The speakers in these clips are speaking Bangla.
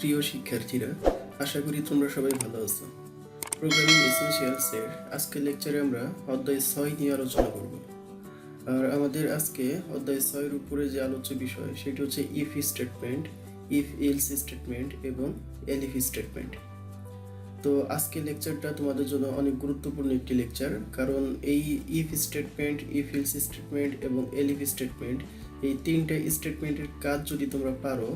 প্রিয় শিক্ষার্থীরা, আশা করি তোমরা সবাই ভালো আছো। প্রোগ্রামিং এসেনশিয়ালস এর আজকের লেকচারে আমরা অধ্যায় 6 নিয়ে আলোচনা করব। আর আমাদের আজকে অধ্যায় 6 এর উপরে যে আলোচ্য বিষয় সেটি হচ্ছে if statement, if else statement এবং এলিফ স্টেটমেন্ট। তো আজকের লেকচারটা তোমাদের জন্য অনেক গুরুত্বপূর্ণ একটি লেকচার, কারণ এই if statement, if else statement এবং এলিফ স্টেটমেন্ট, এই তিনটা স্টেটমেন্টের কাজ যদি তোমরা পারো,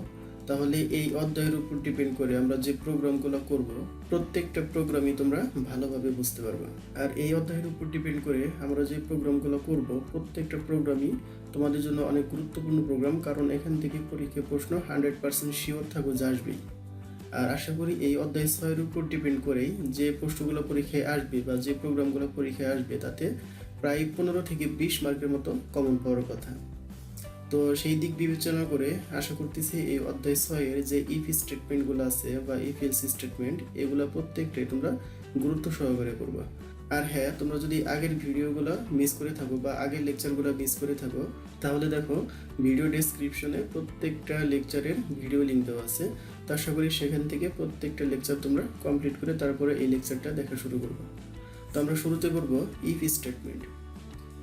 তাহলে এই অধ্যায়ের উপর ডিপেন্ড করে আমরা যে প্রোগ্রামগুলো করব, প্রত্যেকটা প্রোগ্রামই তোমরা ভালোভাবে বুঝতে পারবে। আর এই অধ্যায়ের উপর ডিপেন্ড করে আমরা যে প্রোগ্রামগুলো করব, প্রত্যেকটা প্রোগ্রামই তোমাদের জন্য অনেক গুরুত্বপূর্ণ প্রোগ্রাম, কারণ এখান থেকে পরীক্ষায় প্রশ্ন 100% শিওর থাকো যে আসবেই। আর আশা করি এই অধ্যায় 6 এর উপর ডিপেন্ড করেই যে প্রশ্নগুলো পরীক্ষায় আসবে বা যে প্রোগ্রামগুলো পরীক্ষায় আসবে, তাতে প্রায় 15 থেকে 20 মার্কের মতো কমন পাওয়ার কথা। তো সেই দিক বিবেচনা করে আশা করতেছি এই অধ্যায় 6 এর যে ইফ স্টেটমেন্টগুলো আছে বা ইফ এলস স্টেটমেন্ট, এগুলো প্রত্যেকটাই তোমরা গুরুত্ব সহকারে করবা। আর হ্যাঁ, তোমরা যদি আগের ভিডিওগুলো মিস করে থাকো বা আগের লেকচারগুলো মিস করে থাকো, তাহলে দেখো ভিডিও ডেসক্রিপশনে প্রত্যেকটা লেকচারের ভিডিও লিঙ্ক দেওয়া আছে। তো আশা করি সেখান থেকে প্রত্যেকটা লেকচার তোমরা কমপ্লিট করে তারপরে এই লেকচারটা দেখা শুরু করবো। তো আমরা শুরুতে করবো ইফ স্টেটমেন্ট।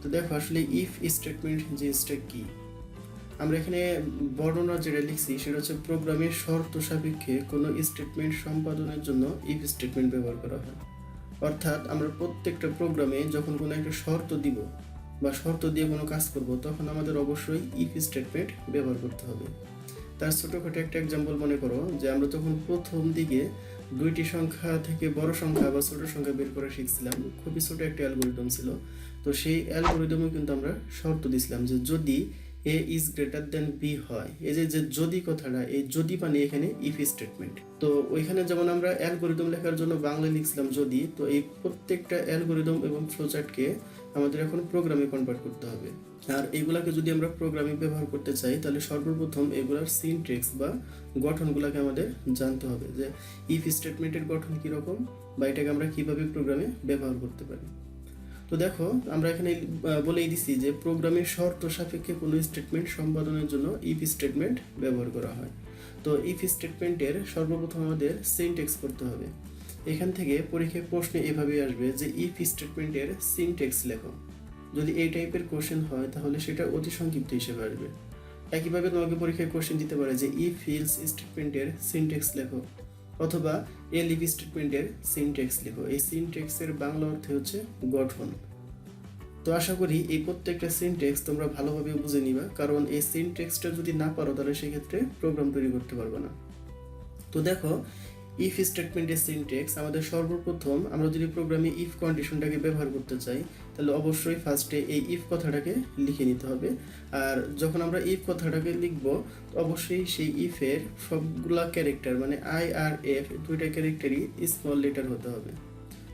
তো দেখো আসলে ইফ স্টেটমেন্ট জিনিসটা কি। আমরা এখানে বর্ণনা যেটা লিখছি সেটা হচ্ছে প্রোগ্রামের শর্ত সাপেক্ষে কোনো স্টেটমেন্ট সম্পাদনের জন্য ইফ স্টেটমেন্ট ব্যবহার করা হয়। অর্থাৎ আমরা প্রত্যেকটা প্রোগ্রামে যখন কোনো একটা শর্ত দিব বা শর্ত দিয়ে কোনো কাজ করব, তখন আমাদের অবশ্যই ইফ স্টেটমেন্ট ব্যবহার করতে হবে। তার ছোটোখাটো একটা এক্সাম্পল মনে করো যে আমরা তখন প্রথম দিকে দুইটি সংখ্যা থেকে বড় সংখ্যা বা ছোট সংখ্যা বের করা শিখছিলাম, খুবই ছোট একটা অ্যালগোরিদম ছিল। তো সেই অ্যালগোরিদমে কিন্তু আমরা শর্ত দিছিলাম যে যদি এ ইজ গ্রেটার দেন বি হয়, এই যে যদি কথাটা, এই যদি মানে এখানে ইফ স্টেটমেন্ট। তো ওইখানে যেমন আমরা অ্যালগোরিদম লেখার জন্য বাংলায় লিখছিলাম যদি, তো এই প্রত্যেকটা অ্যালগোরিদম এবং ফ্লোচার্টকে আমাদের এখন প্রোগ্রামে কনভার্ট করতে হবে। আর এইগুলাকে যদি আমরা প্রোগ্রামে ব্যবহার করতে চাই, তাহলে সর্বপ্রথম এগুলার সিনট্যাক্স বা গঠনগুলোকে আমাদের জানতে হবে, যে ইফ স্টেটমেন্টের গঠন কীরকম বা এটাকে আমরা কিভাবে প্রোগ্রামে ব্যবহার করতে পারি। তো দেখো আমরা এখানে বলেই দিছি যে প্রোগ্রামের শর্ত সাপেক্ষে কোনো স্টেটমেন্ট সম্পাদনের জন্য ইফ স্টেটমেন্ট ব্যবহার করা হয়। তো ইফ স্টেটমেন্টের সর্বপ্রথম আমাদের সিনট্যাক্স করতে হবে। এখান থেকে পরীক্ষায় প্রশ্নে এভাবেই আসবে যে ইফ স্টেটমেন্টের সিনট্যাক্স লেখো। যদি এই টাইপের কোশ্চেন হয় তাহলে সেটা অতি সংক্ষিপ্ত হিসেবে আসবে। একইভাবে তোমাকে পরীক্ষায় কোশ্চেন দিতে পারে যে ইফ এলস স্টেটমেন্টের সিনট্যাক্স লেখো, অথবা এলিফ স্টেটমেন্টের সিনট্যাক্স লেখো। এই সিনট্যাক্সের বাংলা অর্থ হচ্ছে গঠন। তো আশা করি এই প্রত্যেকটা সিনট্যাক্স তোমরা ভালোভাবে বুঝে নিবা, কারণ এই সিনট্যাক্সটা যদি না পারো তাহলে সেক্ষেত্রে প্রোগ্রাম তৈরি করতে পারবে না। তো দেখো ইফ স্টেটমেন্টের সিনট্যাক্স আমাদের সর্বপ্রথম, আমরা যদি প্রোগ্রামে ইফ কন্ডিশনটাকে ব্যবহার করতে চাই, তাহলে অবশ্যই ফার্স্টে এই ইফ কথাটাকে লিখে নিতে হবে। আর যখন আমরা ইফ কথাটাকে লিখব, অবশ্যই সেই ইফের সবগুলা ক্যারেক্টার মানে আই আর এফ দুইটা ক্যারেক্টারই স্মল লেটার হতে হবে।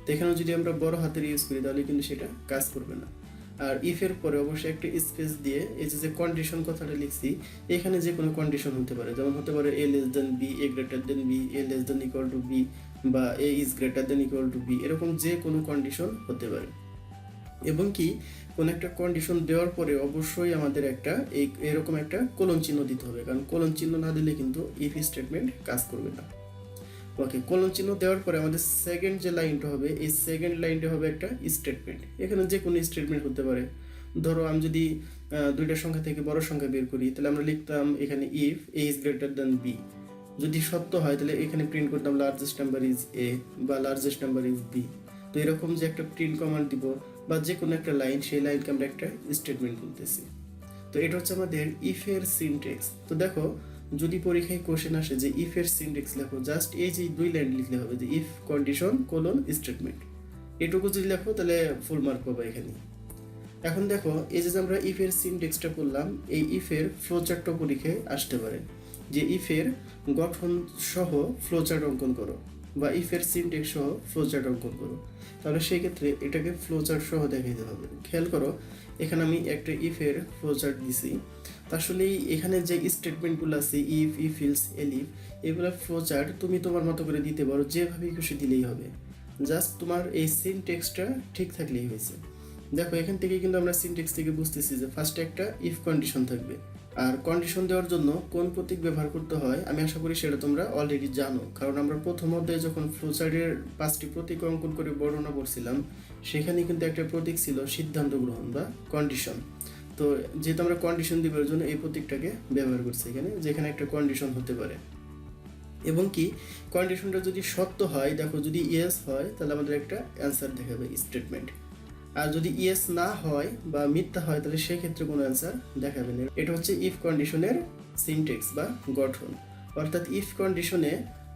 তো এখানেও যদি আমরা বড় হাতের ইউজ করি তাহলে কিন্তু সেটা কাজ করবে না। আর ইফের পরে অবশ্যই একটা স্পেস দিয়ে এই যে কন্ডিশন কথাটা লিখছি, এখানে যে কোনো কন্ডিশন হতে পারে, যেমন হতে পারে A less than B, A greater than B, A less than equal to B, বা A is greater than equal to B, এরকম যে কোনো কন্ডিশন হতে পারে। এবং কি কোনো একটা কন্ডিশন দেওয়ার পরে অবশ্যই আমাদের একটা এরকম একটা কোলন চিহ্ন দিতে হবে, কারণ কোলন চিহ্ন না দিলে কিন্তু ইফ স্টেটমেন্ট কাজ করবে না। ওকে, কোলন চিহ্ন দেওয়ার পরে আমাদের সেকেন্ড যে লাইনটা হবে, এই সেকেন্ড লাইনটা হবে একটা স্টেটমেন্ট। এখানে যে কোনো স্টেটমেন্ট হতে পারে। ধরো আমি যদি দুইটা সংখ্যা থেকে বড় সংখ্যা বের করি, তাহলে আমরা লিখতাম এখানে if A is greater than B. যদি সত্য হয় তাহলে এখানে প্রিন্ট করতাম লার্জেস্ট নাম্বার ইজ এ বা লার্জেস্ট নাম্বার ইজ বি। তো এরকম যে একটা প্রিন্ট কমান্ড দিব বা যে কোনো একটা লাইন, সেই লাইনকে আমরা একটা স্টেটমেন্ট বলতেছি। তো এটা হচ্ছে আমাদের ইফের সিনট্যাক্স। তো দেখো যদি পরীক্ষায় কোশ্চেন আসে যে ইফের সিনট্যাক্স লেখো, জাস্ট এই যে দুই লাইন লিখলে হবে, যে ইফ কন্ডিশন কোলন স্টেটমেন্ট, এটুকু যদি লেখো তাহলে ফুল মার্ক পাবো এখানে। এখন দেখো এই যে আমরা ইফের সিনট্যাক্সটা করলাম, এই ইফের ফ্লোচার্টও পরীক্ষায় আসতে পারে, যে ইফের গঠন সহ ফ্লোচার্ট অঙ্কন করো বা ইফের সিনট্যাক্স সহ ফ্লোচার্ট অঙ্কন করো। তাহলে সেই ক্ষেত্রে এটাকে ফ্লোচার্ট সহ দেখাইতে হবে। খেয়াল করো এখানে আমি একটা ইফের ফ্লোচার্ট দিছি। আসলে এখানে যে স্টেটমেন্টগুলো আছে ইফ, ইফ এলস, এলিফ, এগুলো ফ্লোচার্ট তুমি তোমার মতো করে দিতে পারো, যেভাবে খুশি দিলেই হবে। জাস্ট তোমার এই সিনট্যাক্সটা ঠিক থাকলেই হয়েছে। দেখো এখান থেকে কিন্তু আমরা সিনট্যাক্স থেকে বুঝতেছি যে ফার্স্টে একটা ইফ কন্ডিশন থাকবে, আর কন্ডিশন দেওয়ার জন্য কোন প্রতীক ব্যবহার করতে হয় আমি আশা করি সেটা তোমরা অলরেডি জানো, কারণ আমরা প্রথম অধ্যায়ে যখন ফ্লোচার্টের 5টি প্রতীক অঙ্কন করে বর্ণনা করছিলাম সেখানে কিন্তু একটা প্রতীক ছিল সিদ্ধান্ত গ্রহণ বা কন্ডিশন। তো যেহেতু আমরা কন্ডিশন দিবার জন্য এই প্রতীকটাকে ব্যবহার করছি এখানে, যেখানে একটা কন্ডিশন হতে পারে এবং কি কন্ডিশনটা যদি সত্য হয়, দেখো যদি ইয়েস হয় তাহলে আমাদের একটা অ্যান্সার দেখাবে স্টেটমেন্ট, আর যদি ইয়েস না হয় বা মিথ্যা হয় তাহলে সেক্ষেত্রে কোনো অ্যান্সার দেখাবে না। এটা হচ্ছে ইফ কন্ডিশনের সিনট্যাক্স বা গঠন, অর্থাৎ ইফ কন্ডিশনে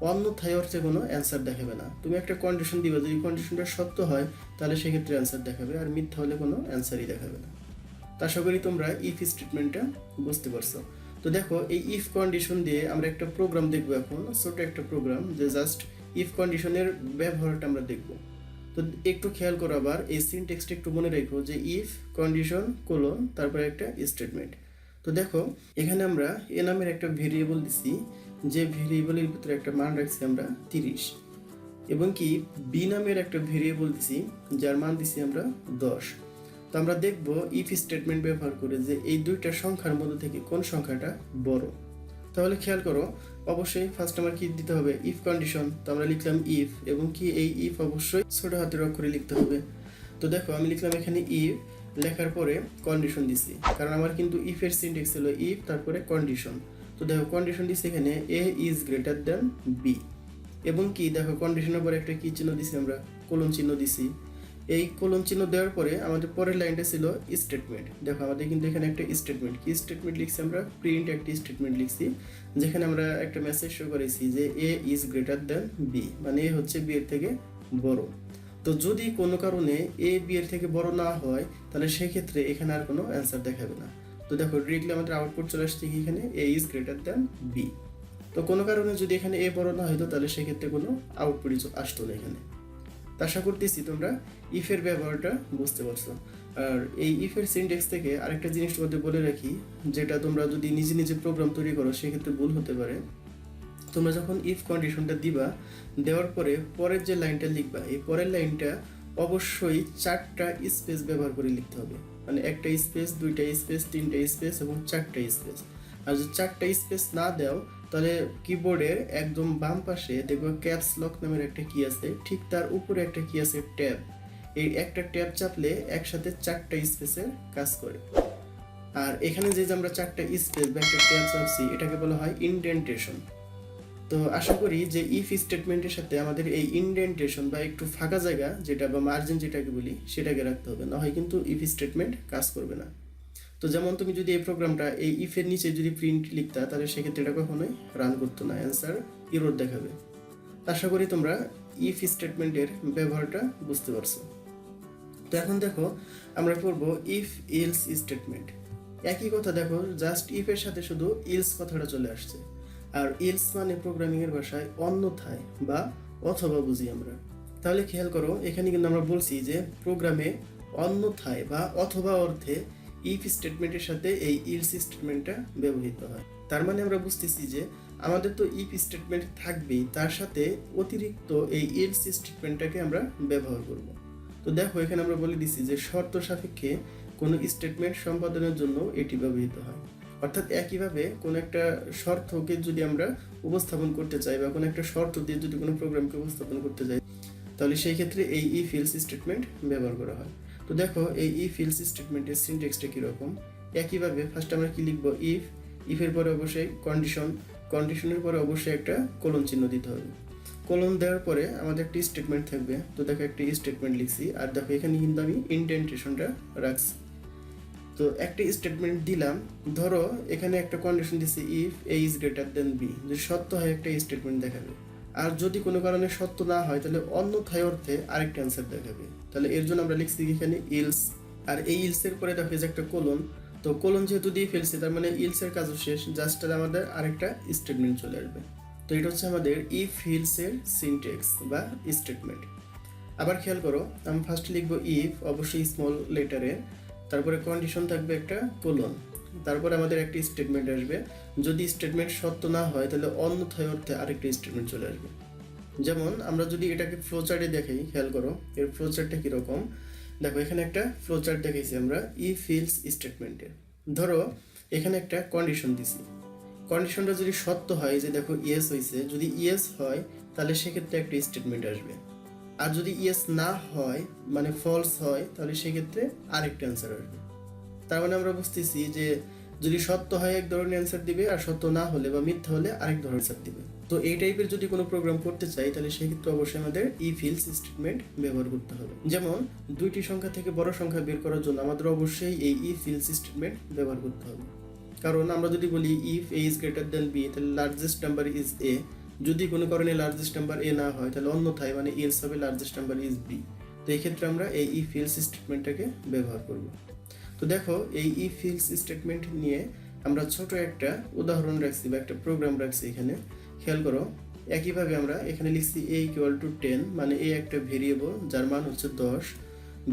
অন্যথায় অর্থে কোনো অ্যান্সার দেখাবে না। তুমি একটা কন্ডিশন দিবে, যদি কন্ডিশনটা সত্য হয় তাহলে সেক্ষেত্রে অ্যান্সার দেখাবে, আর মিথ্যা হলে কোনো অ্যান্সারই দেখাবে না। তা আশা করি তোমরা ইফ স্টেটমেন্টটা বুঝতে পারছো। তো দেখো এই ইফ কন্ডিশন দিয়ে আমরা একটা প্রোগ্রাম দেখবো এখন, ছোট একটা প্রোগ্রাম যে জাস্ট ইফ কন্ডিশনের ব্যবহারটা আমরা দেখবো। তো একটু খেয়াল করো, আবার এই সিনট্যাক্সটা একটু মনে রাখো যে ইফ কন্ডিশন কোলন তারপরে একটা স্টেটমেন্ট। তো দেখো এখানে আমরা এ নামের একটা ভেরিয়েবল দিছি, যে ভেরিয়েবলের ভিতরে একটা মান রাখছি আমরা 30, এবং কি বি নামের একটা ভেরিয়েবল দিছি যার মান দিছি আমরা 10। তো আমরা দেখব ইফ স্টেটমেন্ট ব্যবহার করে যে এই দুইটা সংখ্যার মধ্যে থেকে কোন সংখ্যাটা বড়। তাহলে খেয়াল করো, অবশ্যই ফার্স্ট আমার কি দিতে হবে, ইফ কন্ডিশন। তো আমরা লিখলাম ইফ, এবং কি এই ইফ অবশ্যই ছোট হাতের অক্ষরে লিখতে হবে। তো দেখো আমি লিখলাম এখানে ইফ, লেখার পরে কন্ডিশন দিছি, কারণ আমার কিন্তু ইফের সিনট্যাক্স হলো ইফ তারপরে কন্ডিশন। তো দেখো কন্ডিশন দিছি এখানে এ ইজ গ্রেটার দ্যান বি, এবং কি দেখো কন্ডিশনের পরে একটা কি চিহ্ন দিছি আমরা, কোলন চিহ্ন দিছি। এই কোলন চিহ্ন দেওয়ার পরে আমাদের পরের লাইনটা ছিল স্টেটমেন্ট। দেখো আমাদের কিন্তু এখানে একটা স্টেটমেন্ট, কি স্টেটমেন্ট লিখছি আমরা, প্রিন্ট একটা স্টেটমেন্ট লিখছি, যেখানে আমরা একটা মেসেজ শো করেছি যে এ ইজ গ্রেটার দ্যান বি, মানে এ হচ্ছে বি এর থেকে বড়। তো যদি কোনো কারণে এ বি এর থেকে বড় না হয় তাহলে সেক্ষেত্রে এখানে আর কোনো অ্যান্সার দেখাবে না। তো দেখো ডিরেক্টলি আমাদের আউটপুট চলে আসছে কি এখানে এ ইজ গ্রেটার দ্যান বি। তো কোনো কারণে যদি এখানে এ বড় না হইতো তাহলে সেক্ষেত্রে কোনো আউটপুটই আসতো না এখানে। আশা করতেছি তোমরা ইফের ব্যবহারটা বুঝতে পারছো। আর এই ইফের সিনট্যাক্স থেকে আরেকটা জিনিস তোমাদের বলে রাখি, যেটা তোমরা যদি নিজে নিজে প্রোগ্রাম তৈরি করো সেক্ষেত্রে ভুল হতে পারে। তোমরা যখন ইফ কন্ডিশনটা দিবা, দেওয়ার পরে পরের যে লাইনটা লিখবা, এই পরের লাইনটা অবশ্যই 4টা স্পেস ব্যবহার করে লিখতে হবে, মানে একটা স্পেস, দুইটা স্পেস, তিনটা স্পেস এবং 4টা স্পেস। আর যদি 4টা স্পেস না দাও তাহলে কিবোর্ডের একদম বাম পাশে দেখবো ক্যাপস লক নামের একটা কি আছে, ঠিক তার উপরে একটা কি আছে ট্যাব। এই একটা ট্যাব চাপলে একসাথে 4টা স্পেসের কাজ করে। আর এখানে যে আমরা 4টা স্পেস বা একটা ট্যাব চাপছি এটাকে বলা হয় ইনডেন্টেশন। তো আশা করি যে ইফ স্টেটমেন্টের সাথে আমাদের এই ইনডেন্টেশন বা একটু ফাঁকা জায়গা যেটা বা মার্জিন যেটাকে বলি সেটাকে রাখতে হবে, না হয় কিন্তু ইফ স্টেটমেন্ট কাজ করবে না। তো যেমন তুমি যদি এই প্রোগ্রামটা এই ইফের নিচে যদি প্রিন্ট লিখতা তাহলে সেক্ষেত্রে এটা কখনোই রান করতো না, অ্যান্সার ইরর দেখাবে। আশা করি তোমরা ইফ স্টেটমেন্টের ব্যবহারটা বুঝতে পারছো। তো এখন দেখো আমরা পড়বো ইফ ইলস স্টেটমেন্ট। একই কথা, দেখো জাস্ট ইফের সাথে শুধু ইলস কথাটা চলে আসছে। আর ইলস মানে প্রোগ্রামিং এর ভাষায় অন্যথায় বা অথবা বুঝি আমরা। তাহলে খেয়াল করো এখানে কিন্তু আমরা বলছি যে প্রোগ্রামে অন্যথায় বা অথবা অর্থে ইফ স্টেটমেন্টের সাথে এই ইলস স্টেটমেন্টটা ব্যবহৃত হয়। তার মানে আমরা বুঝতেছি যে আমাদের তো ইফ স্টেটমেন্ট থাকবেই, তার সাথে অতিরিক্ত এই ইলস স্টেটমেন্টটাকে আমরা ব্যবহার করব। তো দেখো এখানে আমরা বলে দিচ্ছি যে শর্ত সাপেক্ষে কোনো স্টেটমেন্ট সম্পাদনের জন্য এটি ব্যবহৃত হয়। অর্থাৎ একইভাবে কোনো একটা শর্তকে যদি আমরা উপস্থাপন করতে চাই বা কোনো একটা শর্ত দিয়ে যদি কোনো প্রোগ্রামকে উপস্থাপন করতে চাই তাহলে সেই ক্ষেত্রে এই ইফ ইলস স্টেটমেন্ট ব্যবহার করা হয়। তো দেখো এই ইফ ইলস স্টেটমেন্টের সিনট্যাক্সটা কীরকম। একইভাবে ফার্স্ট আমরা কি লিখবো, ইফ, ইফের পরে অবশ্যই কন্ডিশন, কন্ডিশনের পরে অবশ্যই একটা কোলন চিহ্ন দিতে হবে। কোলন দেওয়ার পরে আমাদের একটি স্টেটমেন্ট থাকবে। তো দেখো একটি স্টেটমেন্ট লিখছি, আর দেখো এখানে কিন্তু আমি ইনডেন্টেশনটা রাখছি। তো একটা স্টেটমেন্ট দিলাম, ধরো এখানে একটা কন্ডিশন দিচ্ছি if A is greater than B, যদি সত্য হয় একটা স্টেটমেন্ট দেখাবে, আর যদি কোনো কারণে সত্য না হয় তাহলে অন্যথায় অর্থে আরেকটা অ্যান্সার দেখাবে। তাহলে এর জন্য আমরা লিখছি এখানে ইলস, আর এই ইলসের পরে দেখো যে একটা কোলন। তো কোলন যেহেতু দিয়ে ফেলছি তার মানে ইলসের কাজও শেষ, জাস্ট আমাদের আরেকটা স্টেটমেন্ট চলে আসবে। তো এটা হচ্ছে আমাদের ইফ ইলসের সিনট্যাক্স বা স্টেটমেন্ট। আবার খেয়াল করো আমি ফার্স্ট লিখবো ইফ, অবশ্যই স্মল লেটারে, তারপরে কন্ডিশন থাকবে একটা কোলন, তারপরে আমাদের একটি স্টেটমেন্ট আসবে। যদি স্টেটমেন্ট সত্য না হয় তাহলে অন্যথায় অর্থে আরেকটা স্টেটমেন্ট চলে আসবে। যেমন আমরা যদি এটাকে ফ্লোচার্টে দেখাই, খেয়াল করো এর ফ্লোচার্টটা কীরকম। দেখো এখানে একটা ফ্লোচার্ট দেখাইছি আমরা ইফ ইলস স্টেটমেন্টে। ধরো এখানে একটা কন্ডিশন দিছি, কন্ডিশনটা যদি সত্য হয়, যে দেখো ইয়েস হয়েছে, যদি ইয়েস হয় তাহলে সেক্ষেত্রে একটা স্টেটমেন্ট আসবে, আর যদি ইয়েস না হয় মানে ফলস হয় তাহলে সেক্ষেত্রে আরেকটা অ্যান্সার আসবে। তার মানে আমরা বুঝতেছি যে যদি সত্য হয় এক ধরনের অ্যান্সার দিবে, আর সত্য না হলে বা মিথ্যা হলে আরেক ধরনের অ্যান্সার দিবে। তো এই টাইপের যদি কোনো প্রোগ্রাম করতে চাই তাহলে সেক্ষেত্রে অবশ্যই আমাদের ইফ এলস স্টেটমেন্ট ব্যবহার করতে হবে। যেমন দুইটি সংখ্যা থেকে বড় সংখ্যা বের করার জন্য আমাদের অবশ্যই এই ইফ এলস স্টেটমেন্ট ব্যবহার করতে হবে। কারণ আমরা যদি বলি if A is greater than B, তাহলে লার্জেস্ট নাম্বার ইজ এ, যদি কোনো কারণে লার্জেস্ট নাম্বার এ না হয় তাহলে অন্যথায় মানে এলস হবে লার্জেস্ট নাম্বার ইজ বি। তো এই ক্ষেত্রে আমরা এই ইফ এলস স্টেটমেন্টটাকে ব্যবহার করব। তো দেখো এই ইফ এলস স্টেটমেন্ট নিয়ে আমরা ছোট একটা উদাহরণ রাখছি বা একটা প্রোগ্রাম রাখছি এখানে, খেয়াল করো। একইভাবে আমরা এখানে লিখছি a ইকুয়াল টু 10, মানে a একটা ভেরিয়েবল যার মান হচ্ছে 10,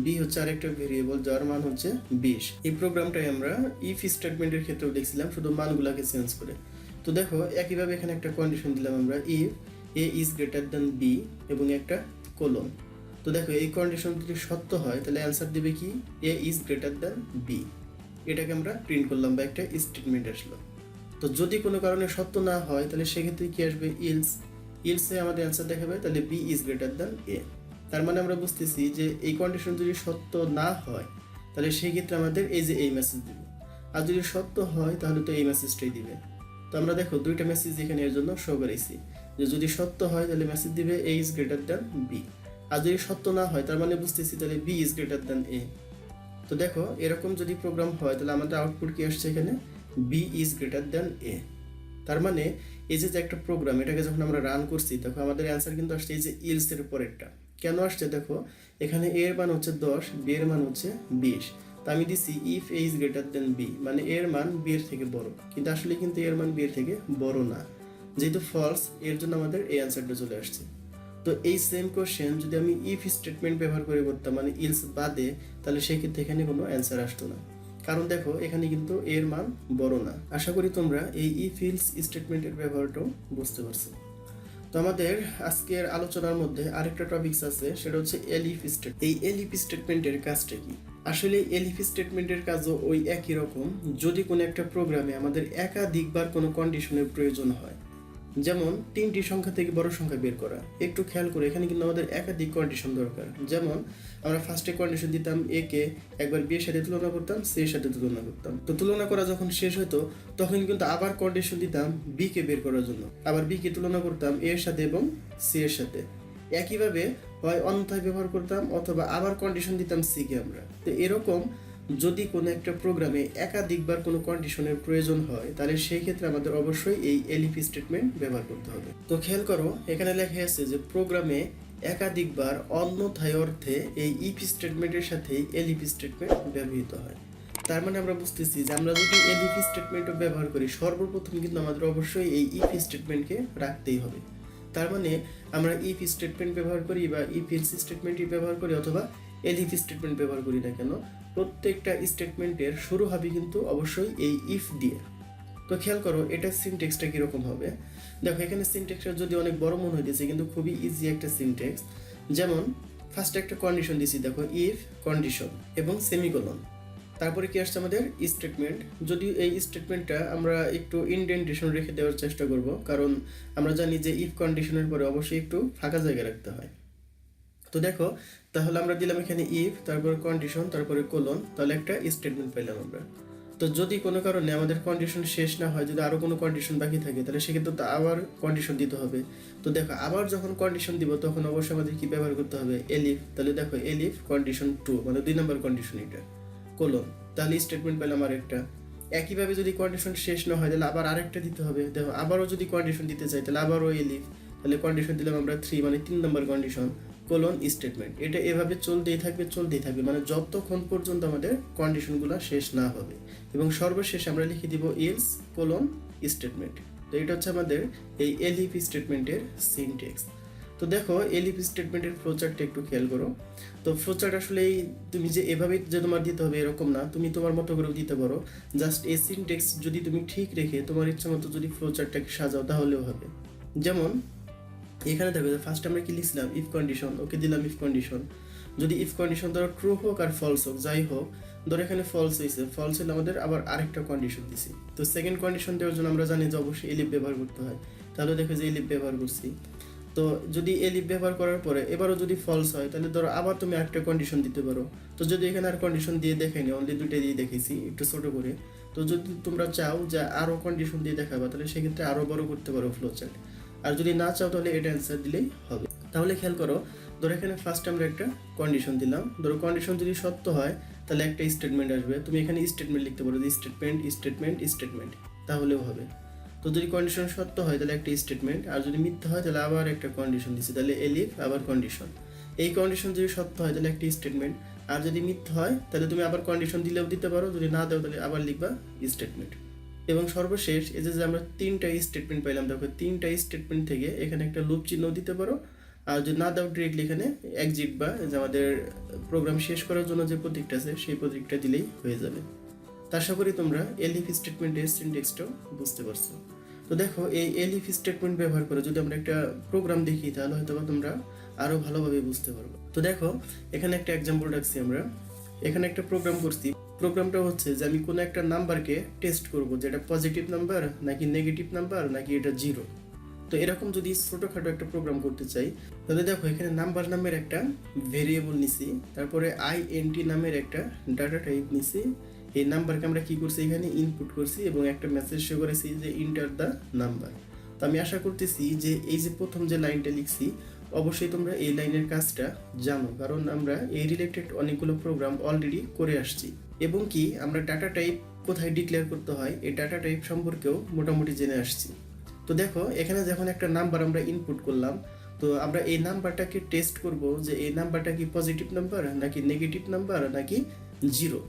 b হচ্ছে আরেকটা ভেরিয়েবল যার মান হচ্ছে 20। এই প্রোগ্রামটাই আমরা ইফ স্টেটমেন্টের ক্ষেত্রেও দেখছিলাম, শুধু মানগুলোকে চেঞ্জ করে। তো দেখো একইভাবে এখানে একটা কন্ডিশন দিলাম আমরা, if a is greater then b এবং একটা কোলন। তো দেখো এই কন্ডিশন যদি সত্য হয় তাহলে অ্যান্সার দিবে কি a is greater then b, এটাকে আমরা প্রিন্ট করলাম বা একটা স্টেটমেন্ট আসলো। তো যদি কোনো কারণে সত্য না হয় তাহলে সেক্ষেত্রে কি আসবে ইলস, ইলসে আমাদের অ্যান্সার দেখাবে তাহলে B is greater than a. তার মানে আমরা বুঝতেছি যে এই কন্ডিশন যদি সত্য না হয় তাহলে সেই ক্ষেত্রে আমাদের এই যে এই মেসেজ দিবে, আর যদি সত্য হয় তাহলে তো এই মেসেজটাই দিবে। তো আমরা দেখো দুইটা মেসেজ এখানে এর জন্য শো করেছি, যে যদি সত্য হয় তাহলে মেসেজ দিবে এ ইজ গ্রেটার দ্যান বি, আর যদি সত্য না হয় তার মানে বুঝতেছি তাহলে B is greater than a. তো দেখো এরকম যদি প্রোগ্রাম হয় তাহলে আমাদের আউটপুট কি আসছে এখানে, B is greater than a. তার মানে এই যে একটা প্রোগ্রাম, এটাকে যখন আমরা রান করছি তখন আমাদের অ্যান্সার কিন্তু আসছে এই যে ইলস এর পরেরটা। কেন আসছে দেখো, এখানে এ এর মান হচ্ছে 10, বি এর মান হচ্ছে 20। তো আমি দিছি if A is greater than B, মানে এর মান বি এর থেকে বড়, কিন্তু আসলে কিন্তু এর মান বি এর থেকে বড় না, যেহেতু ফলস এর জন্য আমাদের এই অ্যান্সারটা চলে আসছে। তো এই সেম কোশ্চেন যদি আমি ইফ স্টেটমেন্ট ব্যবহার করে করতাম মানে ইলস বাদে, তাহলে সেই ক্ষেত্রে এখানে কোনো অ্যান্সার আসতো না, কারণ দেখো এখানে কিন্তু এর মান বড় না। আশা করি তোমরা এই ইফ এলস স্টেটমেন্টের ব্যবহারটাও বুঝতে পারছো। তো আমাদের আজকের আলোচনার মধ্যে আরেকটা টপিকস আছে, সেটা হচ্ছে এলিফ স্টেটমেন্ট। এই এলিফ স্টেটমেন্টের কাজটা কি? আসলে এলিফ স্টেটমেন্টের কাজও ওই একই রকম। যদি কোনো একটা প্রোগ্রামে আমাদের একাধিকবার কোনো কন্ডিশনের প্রয়োজন হয়, যেমন তিনটি সংখ্যা থেকে বড় সংখ্যা বের করা, একটু খেয়াল করে এখানে কিন্তু আমাদের একাধিক কন্ডিশন দরকার। যেমন আমরা ফার্স্টে কন্ডিশন দিতাম এ কে, একবার বি এর সাথে তুলনা করতাম, সি এর সাথে তুলনা করতাম। তো তুলনা করা যখন শেষ হতো তখন কিন্তু আবার কন্ডিশন দিতাম বি কে বের করার জন্য, আবার বি কে তুলনা করতাম এ এর সাথে এবং সি এর সাথে। একইভাবে হয় অন্যথায় ব্যবহার করতাম অথবা আবার কন্ডিশন দিতাম সি কে আমরা। তো এরকম যদি কোনো একটা প্রোগ্রামে একাধিকবার কোনো কন্ডিশনের প্রয়োজন হয় তাহলে সেই ক্ষেত্রে আমাদের অবশ্যই এই এলিফ স্টেটমেন্ট ব্যবহার করতে হবে। তো খেয়াল করো এখানে লেখা আছে যে প্রোগ্রামে একাধিকবার অন্যথায় অর্থে এই ইফ স্টেটমেন্টের সাথে এলিফ স্টেটমেন্ট ব্যবহৃত হয়। তার মানে আমরা বুঝতেছি যে আমরা যদি এলিফ স্টেটমেন্টও ব্যবহার করি, সর্বপ্রথম কিন্তু আমাদের অবশ্যই এই ইফ স্টেটমেন্টকে রাখতেই হবে। তার মানে আমরা ইফ স্টেটমেন্ট ব্যবহার করি বা ইফ এলস স্টেটমেন্টই ব্যবহার করি অথবা এলিফ স্টেটমেন্ট ব্যবহার করি না কেন, প্রত্যেকটা স্টেটমেন্টের শুরু হবে কিন্তু অবশ্যই এই ইফ দিয়ে। তো খেয়াল করো এটা সিনট্যাক্সটা কিরকম হবে। দেখো এখানে সিনট্যাক্সটা যদি অনেক বড় মনে হইতেছে কিন্তু খুবই ইজি একটা সিনট্যাক্স। যেমন ফার্স্টে একটা কন্ডিশন দিছি, দেখো ইফ কন্ডিশন এবং সেমিকোলন, তারপরে কি আসছে আমাদের স্টেটমেন্ট। যদি এই স্টেটমেন্টটা আমরা একটু ইনডেন্টেশন রেখে দেওয়ার চেষ্টা করব, কারণ আমরা জানি যে ইফ কন্ডিশনের পরে অবশ্যই একটু ফাঁকা জায়গা রাখতে হয়। তো দেখো তাহলে আমরা দিলাম এখানে ইফ, তারপরে কন্ডিশন, তারপরে কোলন, তাহলে একটা স্টেটমেন্ট পেলাম আমরা। তো যদি কোনো কারণে আমাদের কন্ডিশন শেষ না হয়, যদি আরো কোনো কন্ডিশন বাকি থাকে তাহলে সেক্ষেত্রে তো আবার কন্ডিশন দিতে হবে। তো দেখো আবার যখন কন্ডিশন দিব তখন অবশ্যই আমাদের কি ব্যবহার করতে হবে, এলিফ। তাহলে দেখো এলিফ কন্ডিশন 2 মানে 2 নম্বর কন্ডিশন এটা, কোলন, তাহলে স্টেটমেন্ট পেলাম আরেকটা। একইভাবে যদি কন্ডিশন শেষ না হয় তাহলে আবার আরেকটা দিতে হবে। দেখো আবারও যদি কন্ডিশন দিতে চাই তাহলে আবারও এলিফ, তাহলে কন্ডিশন দিলাম আমরা 3 মানে 3 নম্বর কন্ডিশন, কোলন স্টেটমেন্ট। এটা এভাবে চলতেই থাকবে মানে যতক্ষণ পর্যন্ত আমাদের কন্ডিশনগুলো শেষ না হবে, এবং সর্বশেষ আমরা লিখে দিব এলস কোলন স্টেটমেন্ট। তো এটা হচ্ছে আমাদের এই এলিফ স্টেটমেন্টের সিনট্যাক্স। তো দেখো এলিফ স্টেটমেন্টের ফ্লোচার্টটা একটু খেয়াল করো। তো ফ্লোচার্ট আসলে তুমি যে এভাবে যে তোমার দিতে হবে এরকম না, তুমি তোমার মতো করেও দিতে পারো। জাস্ট এই সিনট্যাক্স যদি তুমি ঠিক রেখে তোমার ইচ্ছা মতো যদি ফ্লোচার্টটাকে সাজাও তাহলেও হবে। যেমন এখানে দেখো ফার্স্ট আমরা কি লিখছিলাম ইফ কন্ডিশন, ওকে দিলাম ইফ কন্ডিশন। যদি ইফ কন্ডিশন ধরো ট্রু হোক আর ফলস হোক যাই হোক, ধরো এখানে ফলস হয়েছে, ফলস হলে আমাদের আবার আরেকটা কন্ডিশন দিছি। তো সেকেন্ড কন্ডিশন দেওয়ার জন্য আমরা জানি যে অবশ্যই এলিফ ব্যবহার করতে হয়, তাহলে দেখো যে এলিফ ব্যবহার করছি। তো যদি এলিফ ব্যবহার করার পরে এবারও যদি ফলস হয় তাহলে ধরো আবার তুমি একটা কন্ডিশন দিতে পারো। তো যদি এখানে আর কন্ডিশন দিয়ে দেখাইনি, অনলি দুইটা দিয়ে দেখেছি একটু ছোট করে। তো যদি তোমরা চাও যে আরও কন্ডিশন দিয়ে দেখাবা তাহলে সেক্ষেত্রে আরও বড় করতে পারো ফ্লো চার্ট। আর যদি না চাও তাহলে এটা অ্যান্সার দিলেই হবে। তাহলে খেয়াল করো, ধরো এখানে ফার্স্ট আমরা একটা কন্ডিশন দিলাম, ধরো কন্ডিশন যদি সত্য হয় তাহলে একটা স্টেটমেন্ট আসবে। তুমি এখানে স্টেটমেন্ট লিখতে পারো যে স্টেটমেন্ট স্টেটমেন্ট স্টেটমেন্ট, তাহলেও হবে। তো যদি কন্ডিশন সত্য হয় তাহলে একটা স্টেটমেন্ট, আর যদি মিথ্যা হয় তাহলে আবার একটা কন্ডিশন দিচ্ছি, তাহলে এলিফ আবার কন্ডিশন। এই কন্ডিশন যদি সত্য হয় তাহলে একটা স্টেটমেন্ট, আর যদি মিথ্যা হয় তাহলে তুমি আবার কন্ডিশন দিলেও দিতে পারো, যদি না দাও তাহলে আবার লিখবা স্টেটমেন্ট। এবং সর্বশেষ এই যে আমরা তিনটা স্টেটমেন্ট পাইলাম, দেখো তিনটা স্টেটমেন্ট থেকে এখানে একটা লুপ চিহ্ন দিতে পারো। আর যদি না দাও ডিরেক্টলি এখানে এক্সিট বা যে আমাদের প্রোগ্রাম শেষ করার জন্য যে প্রতীকটা আছে সেই প্রতীকটা দিলেই হয়ে যাবে। তা আশা করি তোমরা এলিফ স্টেটমেন্টের সিনট্যাক্সটাও বুঝতে পারছো। তো দেখো এই এলিফ স্টেটমেন্ট ব্যবহার করে যদি আমরা একটা প্রোগ্রাম দেখি তাহলে হয়তো তোমরা আরও ভালোভাবে বুঝতে পারবে। তো দেখো এখানে একটা এক্সাম্পল রাখছি আমরা, এখানে একটা প্রোগ্রাম করছি। প্রোগ্রামটা হচ্ছে যে আমি কোনো একটা নাম্বারকে টেস্ট করব, যেটা পজিটিভ নাম্বার নাকি নেগেটিভ নাম্বার নাকি এটা জিরো। তো এরকম যদি ছোটোখাটো একটা প্রোগ্রাম করতে চাই তাহলে দেখো এখানে নাম্বার নামের একটা ভেরিয়েবল নিছি, তারপরে আইএনটি নামের একটা ডাটা টাইপ নিছি। এই নাম্বারকে আমরা কি করছি এখানে ইনপুট করছি এবং একটা মেসেজ শো করেছি যে ইন্টার দ্য নাম্বার। তো আমি আশা করতেছি যে এই যে প্রথম যে লাইনটা লিখছি অবশ্যই তোমরা এই লাইনের কাজটা জানো, কারণ আমরা এই রিলেটেড অনেকগুলো প্রোগ্রাম অলরেডি করে আসছি। এবং কি আমরা ডাটা টাইপ কোথায় ডিক্লেয়ার করতে হয় এই ডাটা টাইপ সম্পর্কেও মোটামুটি জেনে আসছি। তো দেখো এখানে যখন একটা নাম্বার আমরা ইনপুট করলাম, তো আমরা এই নাম্বারটাকে টেস্ট করব যে এই নাম্বারটা কি পজিটিভ নাম্বার নাকি নেগেটিভ নাম্বার নাকি জিরো।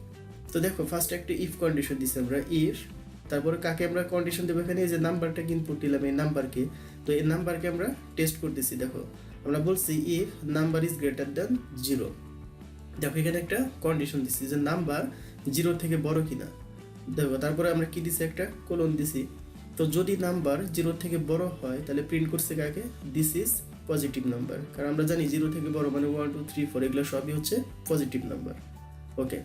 তো দেখো ফার্স্ট একটা ইফ কন্ডিশন দিচ্ছি আমরা, ইফ তারপরে কাকে আমরা কন্ডিশন দেবো এখানে যে নাম্বারটাকে ইনপুট দিলাম এই নাম্বারকে। তো এই নাম্বারকে আমরা টেস্ট করতেছি। দেখো আমরা বলছি if number is greater than zero. দেখো এখানে একটা কন্ডিশন দিচ্ছি যে নাম্বার জিরো থেকে বড় কিনা। দেখো তারপরে আমরা কি দিছি একটা কোলন দিছি। তো যদি নাম্বার জিরো থেকে বড় হয় তাহলে প্রিন্ট করছে কাকে, দিস ইজ পজিটিভ নাম্বার, কারণ আমরা জানি জিরো থেকে বড় মানে 1 2 3 4 এগুলো সবই হচ্ছে পজিটিভ নাম্বার। ওকে,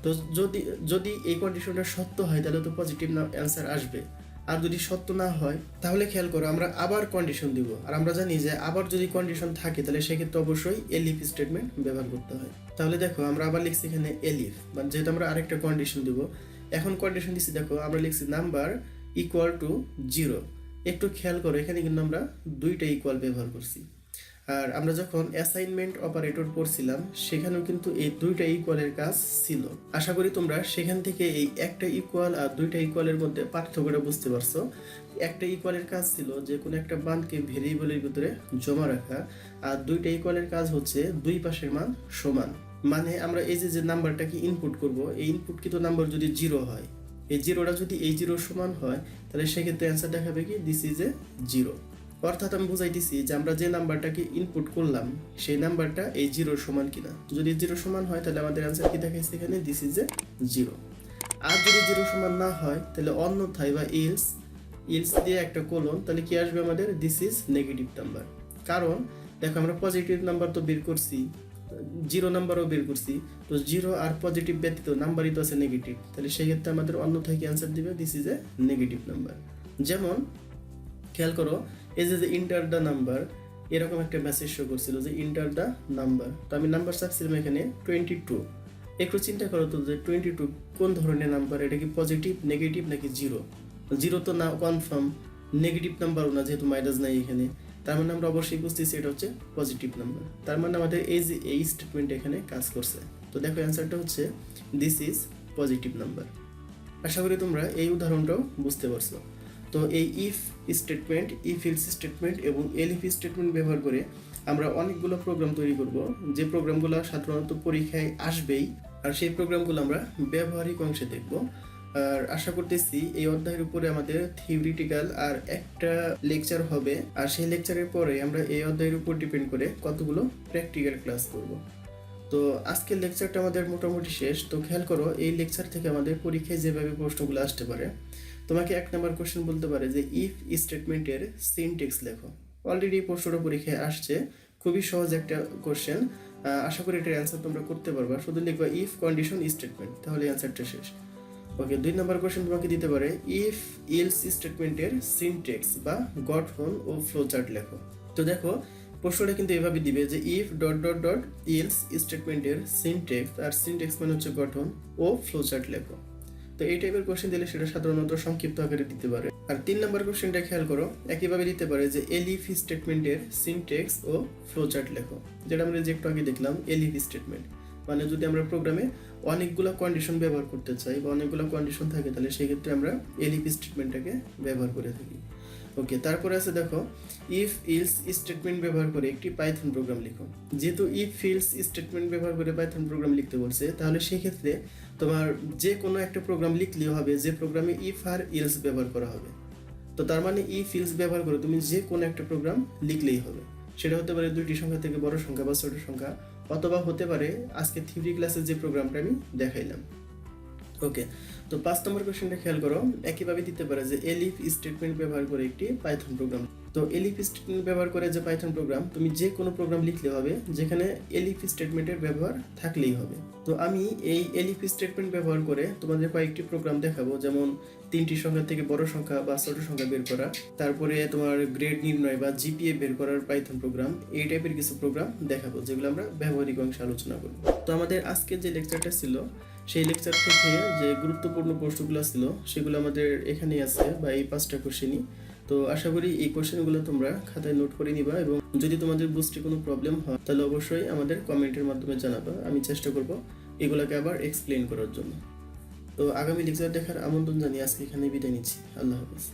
তো যদি যদি এই কন্ডিশনটা সত্য হয় তাহলে তো পজিটিভ অ্যান্সার আসবে। আর যদি সত্য না হয় তাহলে খেয়াল করো আমরা আবার কন্ডিশন দিব। আর আমরা জানি যে আবার যদি কন্ডিশন থাকে তাহলে সেক্ষেত্রে অবশ্যই এলিফ স্টেটমেন্ট ব্যবহার করতে হয়। তাহলে দেখো আমরা আবার লিখছি এখানে এলিফ, মানে যেহেতু আমরা আরেকটা কন্ডিশন দিব। এখন কন্ডিশন দিচ্ছি, দেখো আমরা লিখছি নাম্বার ইকুয়াল টু জিরো। একটু খেয়াল করো এখানে কিন্তু আমরা দুইটা ইকুয়াল ব্যবহার করছি। আর আমরা যখন অ্যাসাইনমেন্ট অপারেটর পড়ছিলাম সেখানেও কিন্তু এই দুইটা ইকুয়ালের কাজ ছিল। আশা করি তোমরা সেখান থেকে এই একটা ইকুয়াল আর দুইটা ইকুয়ালের মধ্যে পার্থক্যটা বুঝতে পারছো। একটা ইকুয়ালের কাজ ছিল যে কোনো একটা মানকে ভেরিয়েবলের ভিতরে জমা রাখা, আর দুইটা ইকুয়ালের কাজ হচ্ছে দুই পাশের মান সমান। মানে আমরা এই যে নাম্বারটাকে ইনপুট করব, এই ইনপুটকৃত নাম্বার যদি জিরো হয়, এই জিরোটা যদি এই জিরোর সমান হয় তাহলে সেক্ষেত্রে অ্যান্সার দেখাবে কি দিস ইজ এ জিরো। অর্থাৎ আমি বুঝাইতেছি যে আমরা যে নাম্বারটাকে ইনপুট করলাম সেই নাম্বারটা এই জিরোর সমান কিনা। যদি জিরো সমান হয় তাহলে আমাদের অ্যান্সার কি দেখাইছে এখানে দিস ইজ এ জিরো। আর যদি জিরো সমান না হয় তাহলে অন্যথায় বা ইলস দিয়ে একটা কোলন, তাহলে কি আসবে আমাদের দিস ইজ নেগেটিভ নাম্বার। কারণ দেখো আমরা পজিটিভ নাম্বার তো বের করছি, জিরো নাম্বারও বের করছি, তো জিরো আর পজিটিভ ব্যতীত নাম্বারই তো আছে নেগেটিভ, তাহলে সেই ক্ষেত্রে আমাদের অন্যথায় কি অ্যান্সার দিবে this is a negative number. যেমন খেয়াল করো এই যে ইন্টার দ্য নাম্বার, এরকম একটা মেসেজ শো করছিল যে ইন্টার দ্য নাম্বার। তো আমি নাম্বার চাচ্ছিলাম এখানে 22। একটু চিন্তা করো তো যে 22 কোন ধরনের নাম্বার, এটা কি পজিটিভ নেগেটিভ নাকি জিরো? জিরো তো না কনফার্ম, নেগেটিভ নাম্বারও না যেহেতু মাইনাস নাই এখানে, তার মানে আমরা অবশ্যই বুঝতেছি এটা হচ্ছে পজিটিভ নাম্বার। তার মানে আমাদের এই যে এই স্টেটমেন্ট এখানে কাজ করছে। তো দেখো অ্যান্সারটা হচ্ছে দিস ইজ পজিটিভ নাম্বার। আশা করি তোমরা এই উদাহরণটাও বুঝতে পারছো। তো এই if statement, if else statement এবং এলিফ স্টেটমেন্ট ব্যবহার করে আমরা অনেকগুলো প্রোগ্রাম তৈরি করব, যে প্রোগ্রামগুলো সাধারণত পরীক্ষায় আসবেই, আর সেই প্রোগ্রামগুলো আমরা ব্যবহারিক অংশে দেখব। আর আশা করতেছি এই অধ্যায়ের উপরে আমাদের থিওরিটিক্যাল আর একটা লেকচার হবে, আর সেই লেকচারের পরে আমরা এই অধ্যায়ের উপর ডিপেন্ড করে কতগুলো প্র্যাকটিক্যাল ক্লাস করব। তো আজকের লেকচারটা আমাদের মোটামুটি শেষ। তো খেয়াল করো এই লেকচার থেকে আমাদের পরীক্ষায় যেভাবে প্রশ্নগুলো আসতে পারে, তোমাকে 1 নম্বর কোশ্চেন বলতে পারে যে ইফ স্টেটমেন্টের সিনট্যাক্স লেখো। অলরেডি প্রশ্নটা পরীক্ষায় আসছে, খুবই সহজ একটা কোশ্চেন। আশা করি এটার অ্যান্সার তোমরা করতে পারবা। শুধু লিখবা ইফ কন্ডিশন স্টেটমেন্ট, তাহলে অ্যান্সারটা শেষ। ওকে, 2 নম্বর কোশ্চেন তোমাকে দিতে পারে ইফ ইলস স্টেটমেন্টের সিনট্যাক্স বা গঠন ও ফ্লোচার্ট লেখো। তো দেখো প্রশ্নটা কিন্তু এভাবে দিবে যে if dot dot dot else স্টেটমেন্টের সিনট্যাক্স, আর সিনট্যাক্স মানে হচ্ছে গঠন, ও ফ্লোচার্ট লেখো। তো এই টাইপের কোশ্চেন দিলে সেটা সাধারণত সংক্ষিপ্ত আকারে দিতে পারে। আর 3 নম্বর কোশ্চেনটা খেয়াল করো, একইভাবে দিতে পারে যে এলিফ স্টেটমেন্টের সিনট্যাক্স ও ফ্লোচার্ট লেখো, যেটা আমরা যে একটু আগে দেখলাম এলিফ স্টেটমেন্ট। মানে যদি আমরা প্রোগ্রামে অনেকগুলো কন্ডিশন ব্যবহার করতে চাই বা অনেকগুলো কন্ডিশন থাকে, তাহলে সেই ক্ষেত্রে আমরা এলিফ স্টেটমেন্টটাকে ব্যবহার করে থাকি। ওকে, তারপরে আছে দেখো ইফ ইলস স্টেটমেন্ট ব্যবহার করে একটি পাইথন প্রোগ্রাম লিখো। যেহেতু ইফ ইলস স্টেটমেন্ট ব্যবহার করে পাইথন প্রোগ্রাম লিখতে বলছে, তাহলে সেই ক্ষেত্রে তোমার যে কোনো একটা প্রোগ্রাম লিখলেও হবে যে প্রোগ্রামে ইফ আর ইলস ব্যবহার করা হবে। তো তার মানে ইফ ইলস ব্যবহার করে তুমি যে কোনো একটা প্রোগ্রাম লিখলেই হবে। সেটা হতে পারে 2টি সংখ্যা থেকে বড় সংখ্যা বা ছোট সংখ্যা, অথবা হতে পারে আজকে থিওরি ক্লাসে যে প্রোগ্রামটা আমি দেখাইলাম। ওকে, তো 5 নম্বর কোশ্চেনটা খেয়াল করো, একইভাবে দিতে পারে যে এলিফ স্টেটমেন্ট ব্যবহার করে একটি পাইথন প্রোগ্রাম। তো এলিফ স্টেটমেন্ট ব্যবহার করে যে পাইথন প্রোগ্রাম, তুমি যে কোনো প্রোগ্রাম লিখলে হবে যেখানে এলিফ স্টেটমেন্টের ব্যবহার থাকলেই হবে। তো আমি এই এলিফ স্টেটমেন্ট ব্যবহার করে তোমাদের কয়েকটি প্রোগ্রাম দেখাবো, যেমন 3টি সংখ্যা থেকে বড় সংখ্যা বা ছোট সংখ্যা বের করা, তারপরে তোমার গ্রেড নির্ণয় বা জিপিএ বের করার পাইথন প্রোগ্রাম, এই টাইপের কিছু প্রোগ্রাম দেখাবো যেগুলো আমরা ব্যবহারিক অংশে আলোচনা করব। তো আমাদের আজকের যে লেকচারটা ছিল, সেই লেকচার থেকে যে গুরুত্বপূর্ণ প্রশ্নগুলো ছিল সেগুলো আমাদের এখানেই আছে, বা এই 5টা কোশ্চেনই। তো আশা করি এই কোশ্চেনগুলো তোমরা খাতায় নোট করে নিবা, এবং যদি তোমাদের বুঝতে কোনো প্রবলেম হয় তাহলে অবশ্যই আমাদের কমেন্টের মাধ্যমে জানাবা। আমি চেষ্টা করব এগুলোকে আবার এক্সপ্লেন করার জন্য। তো আগামী লেকচার দেখার আমন্ত্রণ জানিয়ে আজকে এখানে বিদায় নিচ্ছি। আল্লাহ হাফেজ।